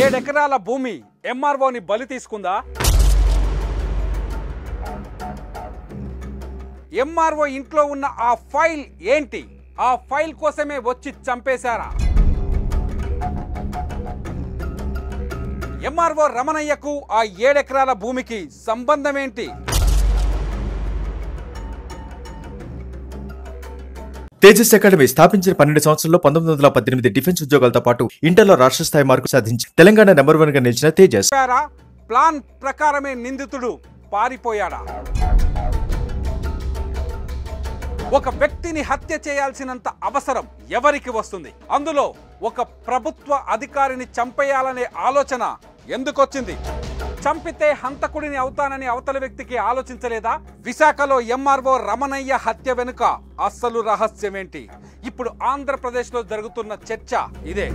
7 ఎకరాల భూమి ఎంఆర్ఓని బలి తీసుకుందా? ఎంఆర్ఓ ఇంట్లో ఉన్న ఆ ఫైల్ ఏంటి? ఆ ఫైల్ కోసమే వచ్చి చంపేశారా? ఎంఆర్ఓ రమణయ్యకు ఆ 7 ఎకరాల భూమికి సంబంధం ఏంటి? తేజస్ అకాడమీ స్థాపించిన 12 సంవత్సరాల్లో 1918 డిఫెన్స్ ఉద్యోగాలతో పాటు ఇంటర్లో రాష్ట్ర స్థాయి మార్కు సాధించి తెలంగాణ నెంబర్ 1 గా నిలిచిన తేజస్ ప్లాన్ ప్రకారమే నిందితుడు పారిపోయాడా? ఒక వ్యక్తిని హత్య చేయాల్సినంత అవసరం ఎవరికి వస్తుంది? అందులో ఒక ప్రభుత్వ అధికారిని చంపేయాలనే ఆలోచన ఎందుకొచ్చింది? చంపితే హంతకుడిని అవుతానని అవతల వ్యక్తికి ఆలోచించలేదా? విశాఖలో ఎంఆర్ఓ రమణయ్య హత్య వెనుక అసలు రహస్యమేంటి? ఇప్పుడు ఆంధ్రప్రదేశ్లో జరుగుతున్న చర్చ ఇదే.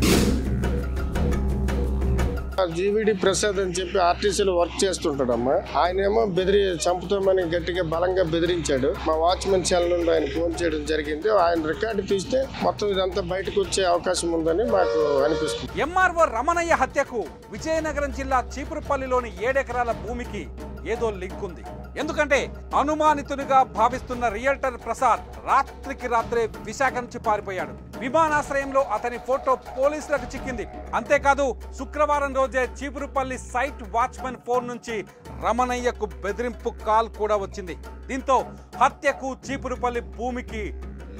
జీవీడి ప్రసాద్ అని చెప్పి ఆర్టీసీలో వర్క్ చేస్తుంటాడమ్మా. ఆయనేమో చంపుతామని గట్టిగా బలంగా బెదిరించాడు. మా వాచ్మెన్ సెల్ నుండి ఆయన ఫోన్ చేయడం జరిగింది. ఆయన రికార్డు తీస్తే మొత్తం ఇదంతా బయటకు వచ్చే అవకాశం ఉందని మాకు అనిపిస్తుంది. ఎంఆర్ఓ రమణయ్య హత్యకు విజయనగరం జిల్లా చీపురుపల్లిలోని 7 ఎకరాల భూమికి ఏదో లింక్ ఉంది. ఎందుకంటే అనుమానితునిగా భావిస్తున్న రియల్టర్ ప్రసాద్ రాత్రికి రాత్రే విశాఖ నుంచి పారిపోయాడు. విమానాశ్రయంలో అతని ఫోటో పోలీసులకు చిక్కింది. అంతేకాదు శుక్రవారం రోజే చీపురుపల్లి సైట్ వాచ్మెన్ ఫోన్ నుంచి రమణయ్యకు బెదిరింపు కాల్ కూడా వచ్చింది. దీంతో హత్యకు చీపురుపల్లి భూమికి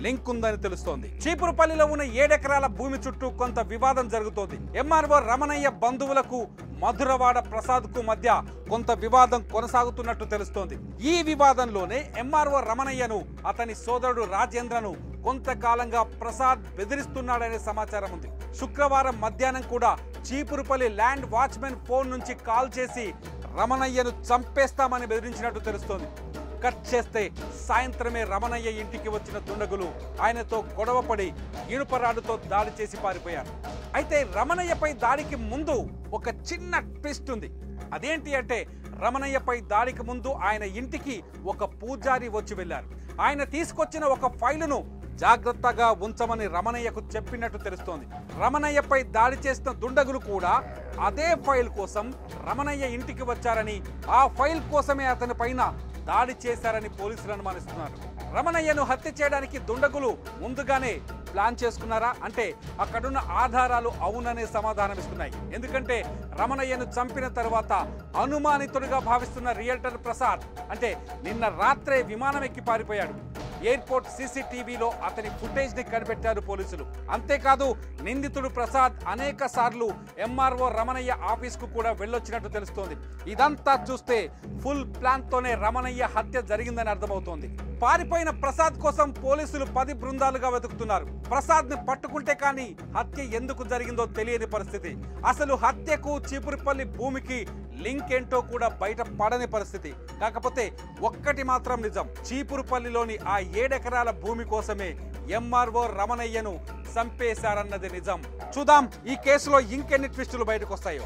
లింక్ ఉందని తెలుస్తోంది. చీపురుపల్లిలో ఉన్న 7 ఎకరాల భూమి చుట్టూ కొంత వివాదం జరుగుతోంది. ఎంఆర్ఓ రమణయ్య బంధువులకు మధురవాడ ప్రసాద్ కు మధ్య కొంత వివాదం కొనసాగుతున్నట్టు తెలుస్తోంది. ఈ వివాదంలోనే ఎంఆర్ఓ రమణయ్యను అతని సోదరుడు రాజేంద్రను కొంతకాలంగా ప్రసాద్ బెదిరిస్తున్నాడనే సమాచారం ఉంది. శుక్రవారం మధ్యాహ్నం కూడా చీపురుపల్లి ల్యాండ్ వాచ్మెన్ ఫోన్ నుంచి కాల్ చేసి రమణయ్యను చంపేస్తామని బెదిరించినట్టు తెలుస్తోంది. కట్ చేస్తే సాయంత్రమే రమణయ్య ఇంటికి వచ్చిన దుండగులు ఆయనతో గొడవపడి ఇనుపరాడుతో దాడి చేసి పారిపోయారు. అయితే రమణయ్యపై దాడికి ముందు ఒక చిన్న ట్విస్ట్ ఉంది. అదేంటి అంటే రమణయ్యపై దాడికి ముందు ఆయన ఇంటికి ఒక పూజారి వచ్చి వెళ్లారు. ఆయన తీసుకొచ్చిన ఒక ఫైలును జాగ్రత్తగా ఉంచమని రమణయ్యకు చెప్పినట్టు తెలుస్తోంది. రమణయ్యపై దాడి చేసిన దుండగులు కూడా అదే ఫైల్ కోసం రమణయ్య ఇంటికి వచ్చారని, ఆ ఫైల్ కోసమే అతని పైన దాడి చేశారని పోలీసులు అనుమానిస్తున్నారు. రమణయ్యను హత్య చేయడానికి దుండగులు ముందుగానే ప్లాన్ చేసుకున్నారా అంటే అక్కడున్న ఆధారాలు అవుననే సమాధానం ఇస్తున్నాయి. ఎందుకంటే రమణయ్యను చంపిన తర్వాత అనుమానితుడిగా భావిస్తున్న రియల్టర్ ప్రసాద్ అంటే నిన్న రాత్రే విమానం ఎక్కి పారిపోయాడు. ఎయిర్పోర్ట్ సీసీటీవీలో అతని ఫుటేజ్ ని కనిపెట్టారు పోలీసులు. అంతేకాదు నిందితుడు ప్రసాద్ అనేక సార్లు ఎంఆర్ఓ రమణయ్య ఆఫీస్ కు కూడా వెళ్ళొచ్చినట్టు తెలుస్తోంది. ఇదంతా చూస్తే ఫుల్ ప్లాన్ తోనే రమణయ్య హత్య జరిగిందని అర్థమవుతోంది. పారిపోయిన ప్రసాద్ కోసం పోలీసులు 10 బృందాలుగా వెతుకుతున్నారు. ప్రసాద్ ని పట్టుకుంటే కానీ హత్య ఎందుకు జరిగిందో తెలియని పరిస్థితి. అసలు హత్యకు చీపురుపల్లి భూమికి లింక్ ఏంటో కూడా బయట పడని పరిస్థితి. కాకపోతే ఒక్కటి మాత్రం నిజం, చీపురుపల్లిలోని ఆ 7 ఎకరాల భూమి కోసమే ఎంఆర్ఓ రమణయ్యను చంపేశారన్నది నిజం. చూద్దాం ఈ కేసులో ఇంకెన్ని ట్విస్టులు బయటకు వస్తాయో.